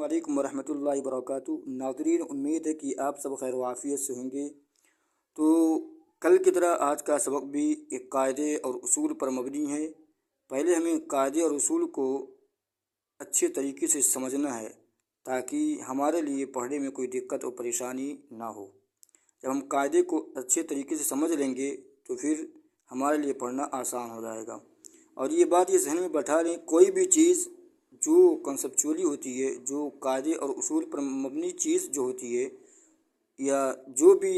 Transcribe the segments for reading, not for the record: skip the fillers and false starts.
वालेकुम वरहमत ल्लाहि वबरकातुहू। नाज़रीन, उम्मीद है कि आप सब खैर वाफ़ियत से होंगे। तो कल की तरह आज का सबक भी एक कायदे और उसूल पर मबनी है। पहले हमें कायदे और उसूल को अच्छे तरीके से समझना है ताकि हमारे लिए पढ़ने में कोई दिक्कत और परेशानी ना हो। जब हम कायदे को अच्छे तरीके से समझ लेंगे तो फिर हमारे लिए पढ़ना आसान हो जाएगा। और ये बात ये ज़हन में बैठा लें, कोई भी चीज़ जो कंसेप्चुअली होती है, जो कायदे और उसूल पर मबनी चीज़ जो होती है, या जो भी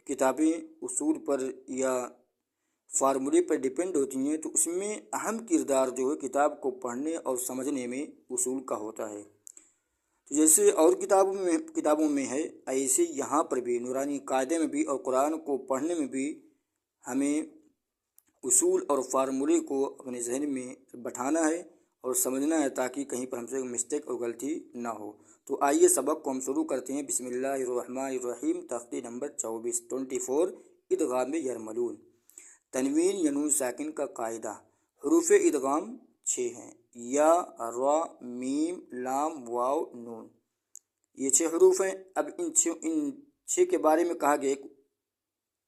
किताबें उसूल पर या फार्मूले पर डिपेंड होती हैं, तो उसमें अहम किरदार जो है किताब को पढ़ने और समझने में उसूल का होता है। तो जैसे और किताबों में है, ऐसे यहाँ पर भी नूरानी कायदे में भी और कुरान को पढ़ने में भी हमें उसूल और फार्मूले को अपने जहन में बैठाना है और समझना है ताकि कहीं पर हमसे मिस्टेक और गलती ना हो। तो आइए सबक को हम शुरू करते हैं। बिस्मिल्लाहिर्रहमानिर्रहीम। तख्ती नंबर 24 इदगाम यरमलून। तनवीन या नून साकिन का कायदा। हरूफ इदगाम 6 हैं, या, रा, मीम, लाम, वाव, नून। ये 6 हरूफ हैं। अब इन छः के बारे में कहा गया,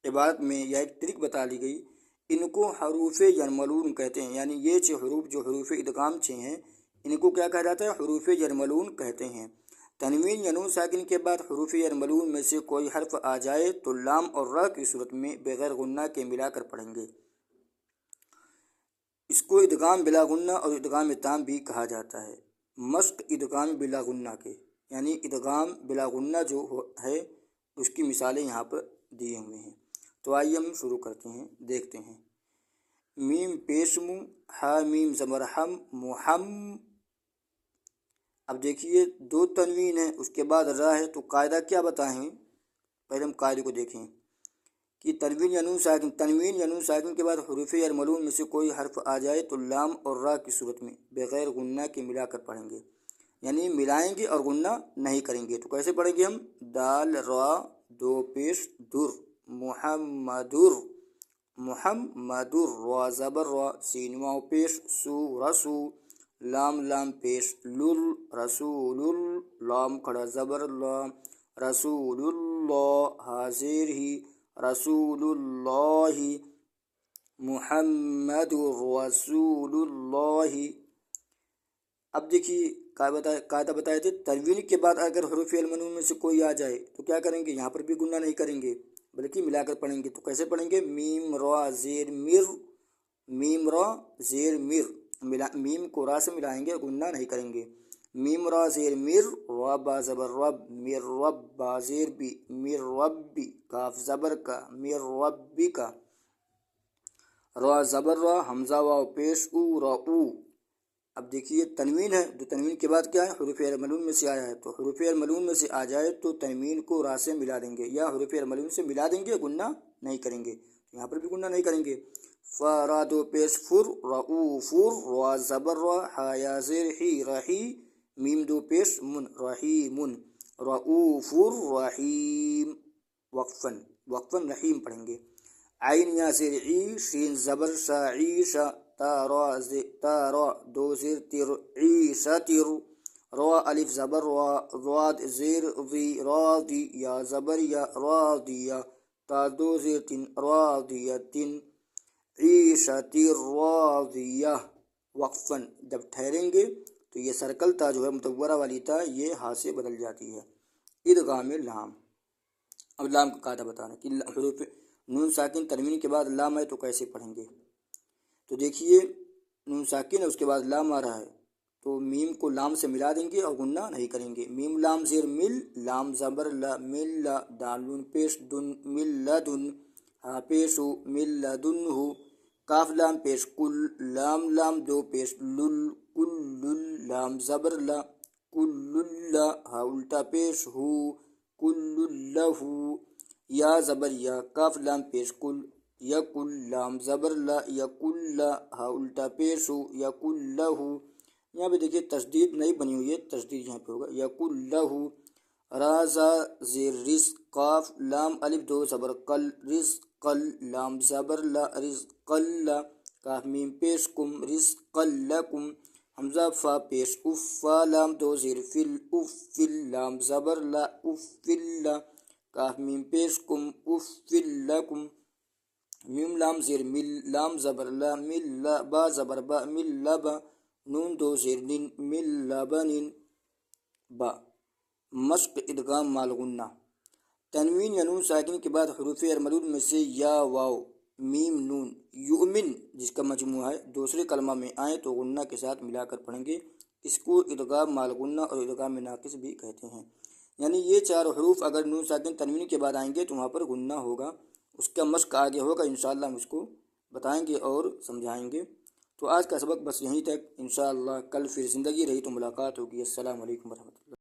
इबारत में या एक ट्रिक बता ली गई। इनको हरूफ यरमलून कहते हैं, यानी ये 6 हरूफ जो हरूफ इदगाम 6 हैं, इनको क्या कहा जाता है? हरूफ यरमलून कहते हैं। तनवीन या नून साकिन के बाद हरूफ यरमलून में से कोई हर्फ आ जाए तो लाम और रा की सूरत में बगैर गुन्ना के मिलाकर पढ़ेंगे। इसको इदगाम बिला गुन्ना और इदगाम ताम भी कहा जाता है। मश्क इदगाम बिला गुन्ना के, यानी इदगाम बिला गुन्ना जो है उसकी मिसालें यहाँ पर दिए हुए हैं। तो आइए हम शुरू करते हैं, देखते हैं। मीम पेश मु, हा मीम ज़बर हम, मुहम। अब देखिए 2 तनवीन है, उसके बाद रा है, तो कायदा क्या बताएं? पहले हम कायदे को देखें कि तनवीन या नून साकिन के बाद हरूफ यरमलून में से कोई हर्फ आ जाए तो लाम और रा की सूरत में बगैर गुन्ना के मिलाकर पढ़ेंगे, यानी मिलाएंगे और गुन्ना नहीं करेंगे। तो कैसे पढ़ेंगे हम? दाल रा 2 पेश दुर, मुहम्मदुर, मुहम्मदुर, रा ज़बर रा, सीन वाव पेश सू, रसू, लाम लाम पेश लुल, रसूलुल, लाम खड़ा ज़बर ला, रसूलुल्लाह, हाजिर ही, रसूलुल्लाहि, मुहम्मदुर रसूलुल्लाहि। अब देखिए कायदा बताए थे, तनवीन के बाद अगर हरूफ यरमलून में से कोई आ जाए तो क्या करेंगे? यहाँ पर भी गुन्ना नहीं करेंगे बल्कि मिलाकर पढ़ेंगे। तो कैसे पढ़ेंगे? मीम रा ज़ेर मिर, मीम रा ज़ेर मिर, मीम को रा से मिलाएंगे, गुन्ना नहीं करेंगे। मीम रा ज़ेर मिर, रा बा ज़बर रब, मिर रब, बा ज़ेर बी, मिर रब्बी, काफ ज़बर का, मिर रब्बी का, रा ज़बर रा, हमज़ा वाव पेश ऊ, रा ऊ। अब देखिए तनवीन है, तो तनवीन के बाद क्या है? हरूफ यरमलून में से आया है, तो हरूफ यरमलून में से आ जाए तो तनवीन को रा से मिला देंगे या हरूफ यरमलून से मिला देंगे, गुन्ना नहीं करेंगे। यहाँ पर भी गुन्ना नहीं करेंगे। फ़रा 2 पेश फुर, रऊफ़ुर, रा ज़बर रा, हा या ज़ेर ही, रही, मीम 2 पेश मुन, रहीमुन, रऊफ़ुर रहीम। वक्फ़न रहीम पढ़ेंगे। आइन या ज़ेर ई, शीन ज़बर शा, ईशा, तारा 2 ज़ेर तिर, ईशा तिर, रा अलिफ ज़बर रा, ज़ाद ज़ेर ज़ी, राज़ी, या ज़बर या, राज़िया, ता 2 ज़ेर तिन, राज़िया तिन, ईशा तिर राज़िया। वक्फ़न जब ठहरेंगे तो ये सर्कल ता जो है मुतव्वरा वाली ता ये हा से बदल जाती है। इदगाम लाम। अब लाम का कायदा बताना कि हरूफ नून साकिन तनवीन के बाद लाम है तो कैसे पढ़ेंगे। तो देखिए नून साकिन है, उसके बाद लाम आ रहा है, तो मीम को लाम से मिला देंगे और गुन्ना नहीं करेंगे। मीम लाम ज़ेर मिल, लाम ज़बर ला, मिल ला, दाल नून पेश दुन, मिल लदुन, हा पेश हु, मिल लदुन्हु, काफ लाम पेश कुल, लाम लाम 2 पेश लुल, कुल्लुल, लाम ज़बर ला, कुल्लुल्ला, हा उल्टा पेश हु, कुल्लुल्लहु, या ज़बर या, काफ लाम पेश कुल, यकुल, लाम ज़बर ला, यकुल्ला, हा उल्टा पेश हु, यकुल्लहु। यहाँ पे देखिए तशदीद नहीं बनी हुई है, तशदीद यहाँ पे होगा, यकुल्लहु। राज़ा ज़ेर रिज़, काफ लाम अलिफ 2 ज़बर कल, रिज़्क़ल, लाम ज़बर ला, रिज़्क़ल्ला, काफ मीम पेश कुम, रिज़्क़ल्लकुम, حمزہ فا پیش اف فا لام دو زیر فل اف فل لام زبر لا اف فل لا کاف میم پیش کم اف فل لکم میم لام زیر مل لام زبر لا مل لا با زبر با مل لبا نون دو زیر نن مل لبنن با مشق ادغام مال غنہ تنوین یا نون ساکن کے بعد حروف ارملود میں سے یا واو میم نون یؤمن جس کا مجموعہ ہے دوسرے کلمہ میں آئیں تو غنہ کے ساتھ ملا کر پڑھیں گے، اس کو ادغام مال غنہ اور ادغام ناقص بھی کہتے ہیں۔ یعنی یہ چار حروف اگر نون ساکن تنوین کے بعد آئیں گے تو وہاں پر غنہ ہوگا، اس کا مشق آگے ہوگا، انشاءاللہ ہم اس کو بتائیں گے اور سمجھائیں گے۔ تو آج کا سبق بس یہیں تک، انشاءاللہ کل پھر زندگی رہی تو ملاقات ہوگی۔ السلام علیکم ورحمۃ اللہ۔